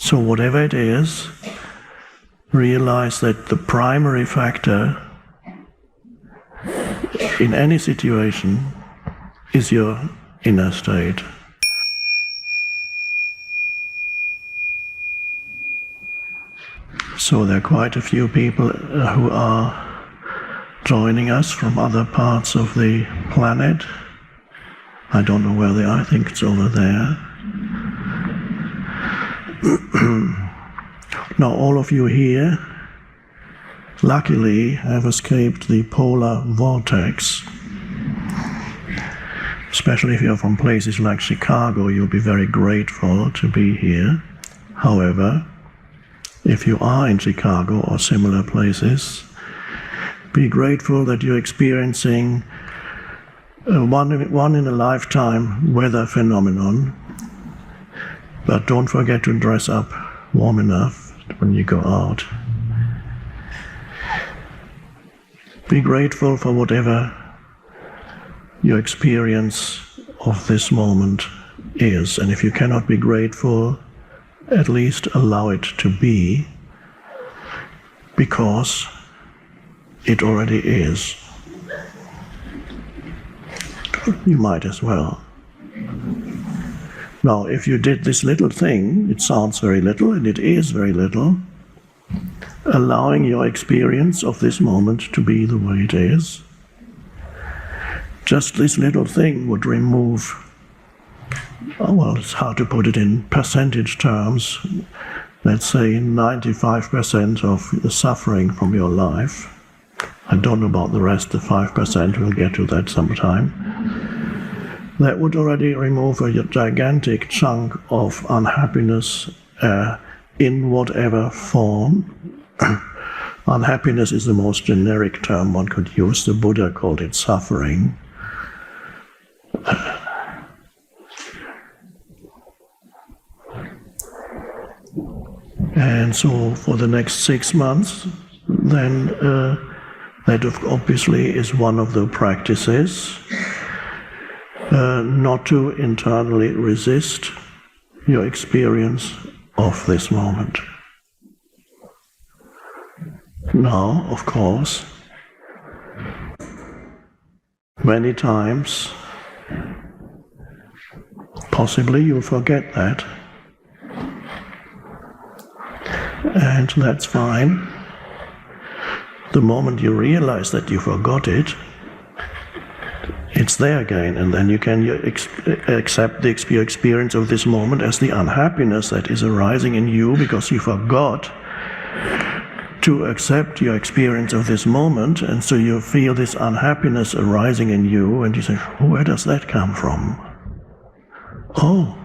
So whatever it is, realize that the primary factor in any situation is your inner state. So there are quite a few people who are joining us from other parts of the planet. I don't know where they are, I think it's over there. Now all of you here, luckily, have escaped the polar vortex. Especially if you're from places like Chicago, you'll be very grateful to be here. However, if you are in Chicago or similar places, be grateful that you're experiencing a one in a lifetime weather phenomenon. But don't forget to dress up warm enough when you go out. Be grateful for whatever your experience of this moment is. And if you cannot be grateful, at least allow it to be, because it already is. You might as well. Now, if you did this little thing, it sounds very little, and it is very little, allowing your experience of this moment to be the way it is, just this little thing would remove, oh well, it's hard to put it in percentage terms, let's say 95% of the suffering from your life. I don't know about the rest, the 5%, we'll get to that sometime. That would already remove a gigantic chunk of unhappiness in whatever form. Unhappiness is the most generic term one could use. The Buddha called it suffering. And so for the next 6 months, then that obviously is one of the practices. Not to internally resist your experience of this moment. Now, of course, many times, possibly you'll forget that, and that's fine. The moment you realize that you forgot it, it's there again, and then you can accept the experience of this moment as the unhappiness that is arising in you because you forgot to accept your experience of this moment, and so you feel this unhappiness arising in you, and you say, where does that come from? Oh,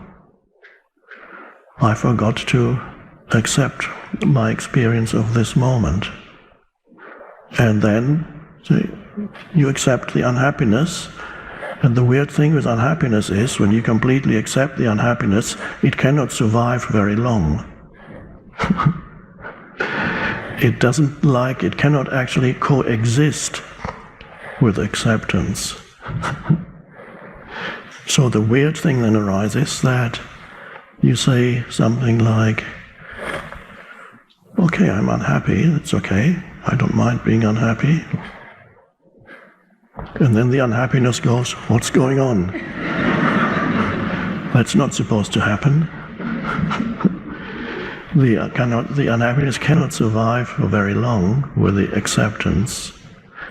I forgot to accept my experience of this moment. And then you accept the unhappiness, and the weird thing with unhappiness is when you completely accept the unhappiness, it cannot survive very long. It cannot actually coexist with acceptance. So the weird thing then arises that you say something like, okay, I'm unhappy, it's okay, I don't mind being unhappy. And then the unhappiness goes, what's going on? That's not supposed to happen. The unhappiness cannot survive for very long with the acceptance,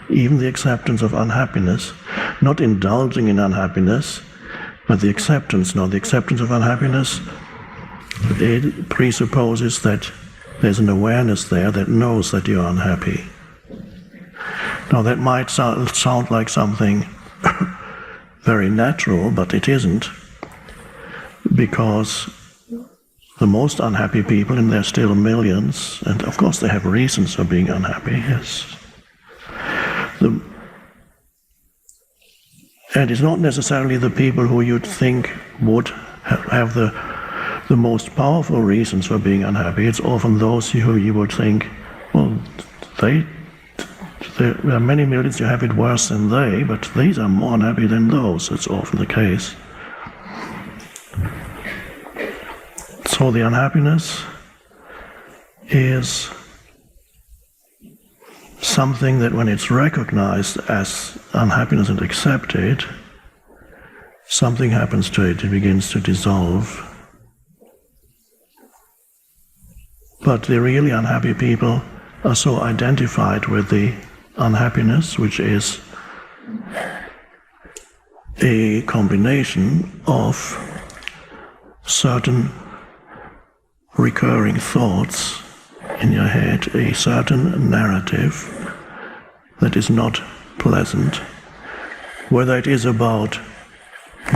even the acceptance of unhappiness, not indulging in unhappiness, but the acceptance. Now, the acceptance of unhappiness, it presupposes that there's an awareness there that knows that you're unhappy. Now, that might sound like something very natural, but it isn't, because the most unhappy people, and there are still millions, and of course they have reasons for being unhappy, yes. And it's not necessarily the people who you'd think would have the most powerful reasons for being unhappy. It's often those who you would think, well, there are many millions who have it worse than they, but these are more unhappy than those. It's often the case. So the unhappiness is something that when it's recognized as unhappiness and accepted, something happens to it, it begins to dissolve. But the really unhappy people are so identified with the unhappiness, which is a combination of certain recurring thoughts in your head, a certain narrative that is not pleasant, whether it is about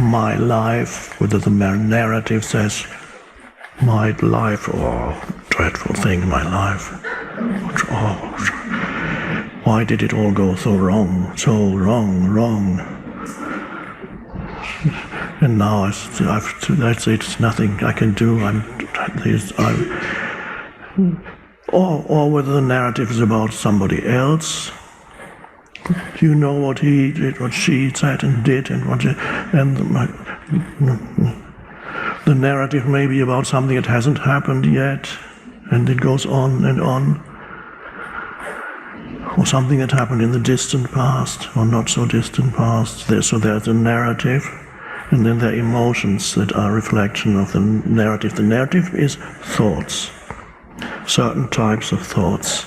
my life, whether the narrative says my life, dreadful thing, my life, why did it all go so wrong, and now that's it, nothing I can do, or whether the narrative is about somebody else. You know what he did, what she said and did, and the narrative may be about something that hasn't happened yet, and it goes on and on, or something that happened in the distant past, or not so distant past. So there's a narrative, and then there are emotions that are a reflection of the narrative. The narrative is thoughts, certain types of thoughts,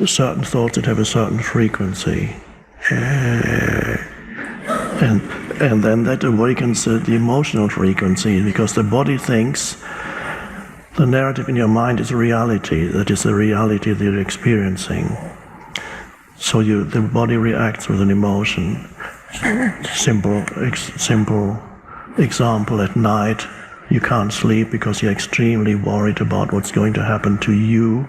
certain thoughts that have a certain frequency, and then that awakens the emotional frequency, because the body thinks the narrative in your mind is reality, that is the reality that you're experiencing. So the body reacts with an emotion. Simple example, at night you can't sleep because you're extremely worried about what's going to happen to you,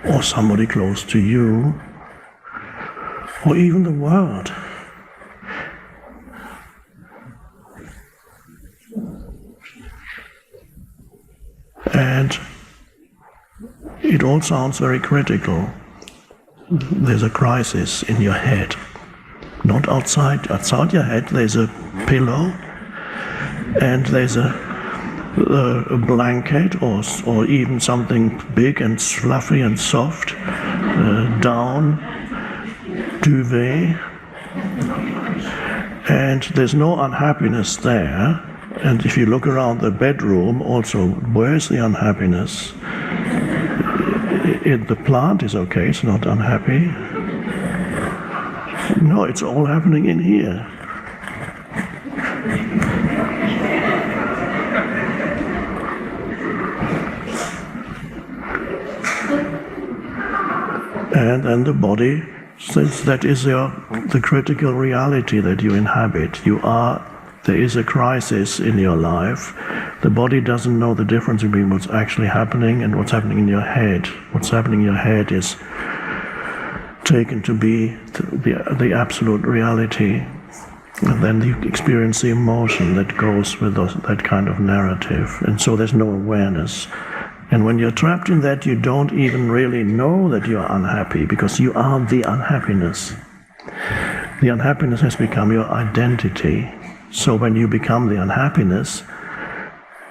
or somebody close to you, or even the world. And it all sounds very critical. There's a crisis in your head. Not outside. Outside your head there's a pillow, and there's a blanket, or even something big and fluffy and soft, down, duvet, and there's no unhappiness there. And if you look around the bedroom also, where's the unhappiness? The plant is okay, it's not unhappy. No, it's all happening in here. And the body says that is the critical reality that you inhabit. There is a crisis in your life. The body doesn't know the difference between what's actually happening and what's happening in your head. What's happening in your head is taken to be the absolute reality, and then you experience the emotion that goes with that kind of narrative, and so there's no awareness. And when you're trapped in that, you don't even really know that you're unhappy, because you are the unhappiness. The unhappiness has become your identity. So when you become the unhappiness,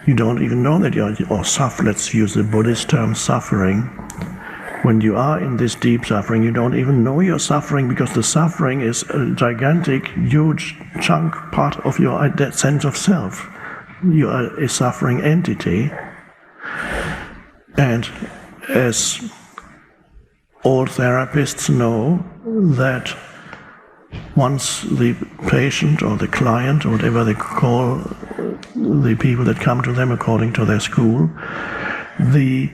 you don't even know that let's use the Buddhist term, suffering. When you are in this deep suffering, you don't even know you're suffering, because the suffering is a gigantic, huge chunk, part of your sense of self. You are a suffering entity. And as all therapists know, that once the patient or the client, or whatever they call the people that come to them according to their school, they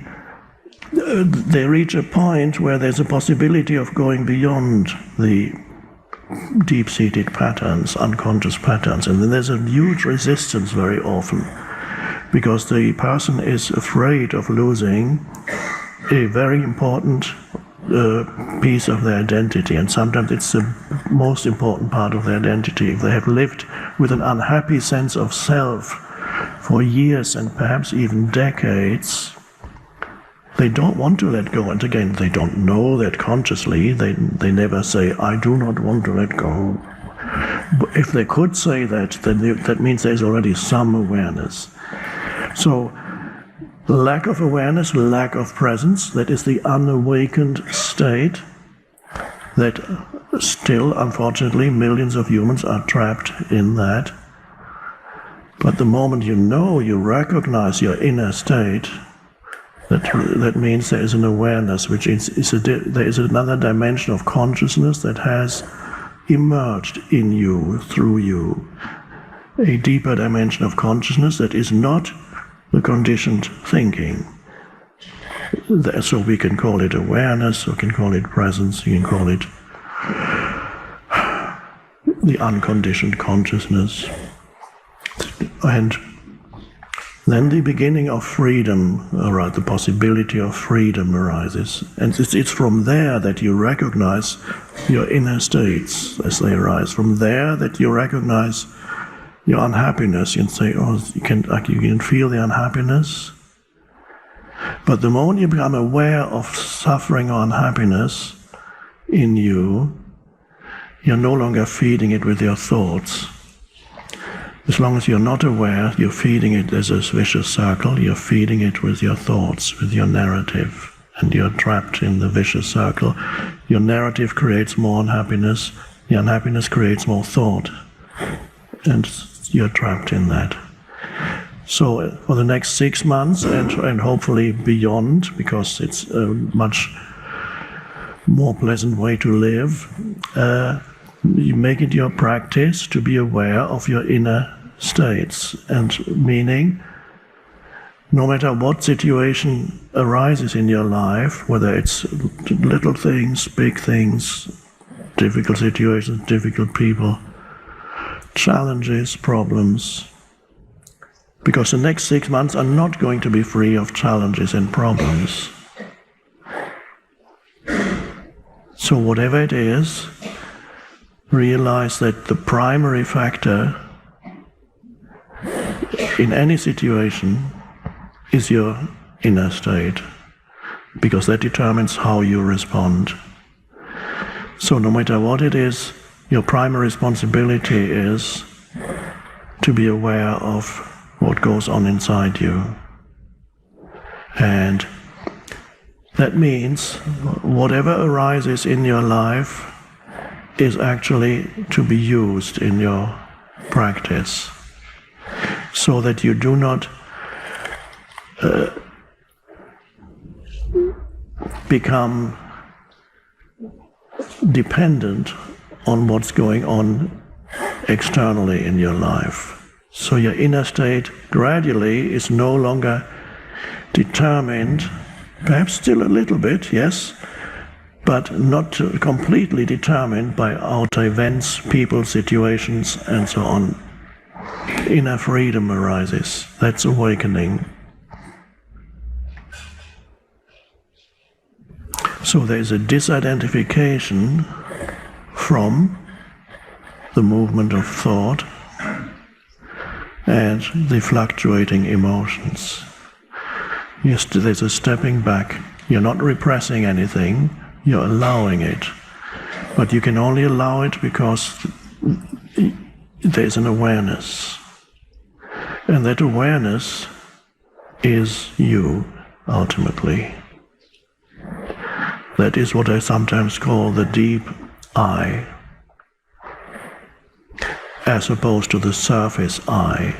reach a point where there's a possibility of going beyond the deep-seated patterns, unconscious patterns, and then there's a huge resistance very often, because the person is afraid of losing a very important piece of their identity, and sometimes it's the most important part of their identity. If they have lived with an unhappy sense of self for years and perhaps even decades, they don't want to let go. And again, they don't know that consciously. They never say, I do not want to let go. But if they could say that, then that means there's already some awareness. So lack of awareness, lack of presence, that is the unawakened state that still, unfortunately, millions of humans are trapped in that. But the moment you know, you recognize your inner state, that means there is an awareness, which there is another dimension of consciousness that has emerged in you, through you. A deeper dimension of consciousness that is not the conditioned thinking. So we can call it awareness, we can call it presence, you can call it the unconditioned consciousness. And then the beginning of freedom, or the possibility of freedom arises. And it's from there that you recognize your inner states as they arise. From there that you recognize your unhappiness. You can say, oh, you can feel the unhappiness. But the moment you become aware of suffering or unhappiness in you, you're no longer feeding it with your thoughts. As long as you're not aware, you're feeding it as a vicious circle, you're feeding it with your thoughts, with your narrative, and you're trapped in the vicious circle. Your narrative creates more unhappiness, the unhappiness creates more thought, and you're trapped in that. So for the next 6 months, and hopefully beyond, because it's a much more pleasant way to live, you make it your practice to be aware of your inner states, and meaning no matter what situation arises in your life, whether it's little things, big things, difficult situations, difficult people, challenges, problems, because the next 6 months are not going to be free of challenges and problems. So whatever it is, realize that the primary factor in any situation is your inner state, because that determines how you respond. So no matter what it is, your primary responsibility is to be aware of what goes on inside you. And that means whatever arises in your life is actually to be used in your practice, so that you do not become dependent on what's going on externally in your life. So your inner state gradually is no longer determined, perhaps still a little bit, yes, but not completely determined by outer events, people, situations, and so on. Inner freedom arises. That's awakening. So there's a disidentification from the movement of thought and the fluctuating emotions. Yes, there's a stepping back. You're not repressing anything, you're allowing it. But you can only allow it because there's an awareness. And that awareness is you, ultimately. That is what I sometimes call the deep I, as opposed to the surface I.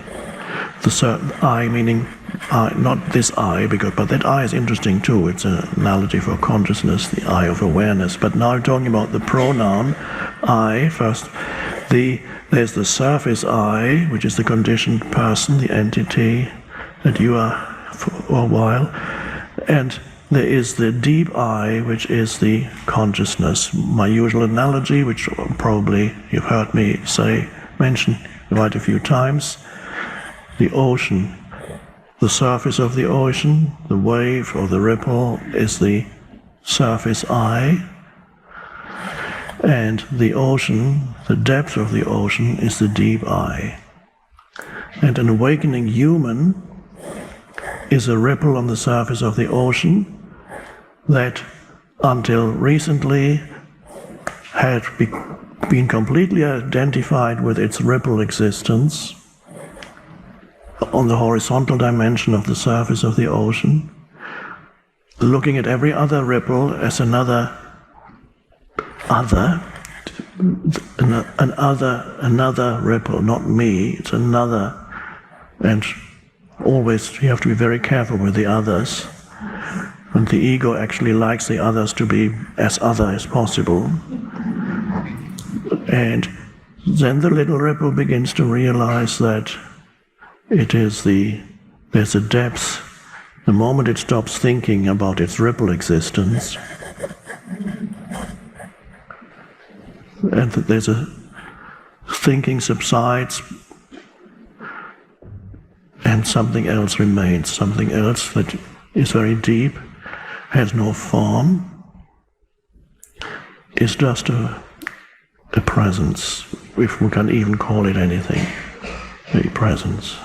The I meaning not this I, but that I is interesting too. It's an analogy for consciousness, the I of awareness. But now I'm talking about the pronoun I first. There's the surface I, which is the conditioned person, the entity that you are for a while, and there is the deep I, which is the consciousness. My usual analogy, which probably you've heard me mention quite a few times, the ocean. The surface of the ocean, the wave or the ripple, is the surface I, and the ocean, the depth of the ocean, is the deep I. And an awakening human is a ripple on the surface of the ocean that until recently had been completely identified with its ripple existence, on the horizontal dimension of the surface of the ocean, looking at every other ripple as another ripple, not me, it's another. And always you have to be very careful with the others. And the ego actually likes the others to be as other as possible. And then the little ripple begins to realize that there's a depth. The moment it stops thinking about its ripple existence, and that there's a thinking subsides, and something else remains, something else that is very deep, has no form, is just a presence, if we can even call it anything, a presence.